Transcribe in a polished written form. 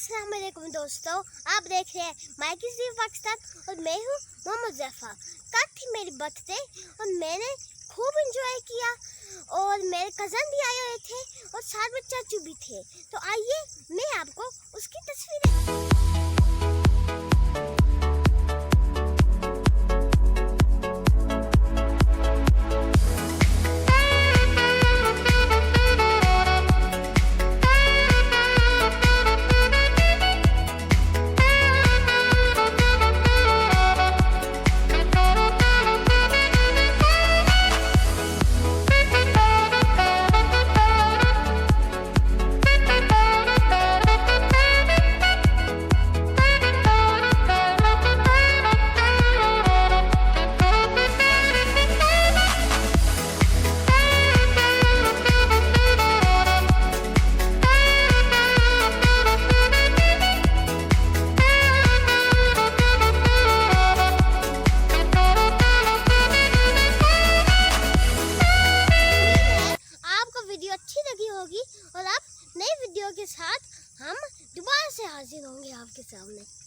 अस्सलाम वालेकुम दोस्तों, आप देख रहे हैं माइकी पाकिस्तान और मैं हूँ हुज़ैफा। कल थी मेरी बर्थडे और मैंने खूब इंजॉय किया और मेरे कज़न भी आए हुए थे और साथ में चाचू भी थे। तो आइए मैं आपको उसकी तस्वीरें अच्छी लगी होगी और आप नई वीडियो के साथ हम दोबारा से हाजिर होंगे आपके सामने।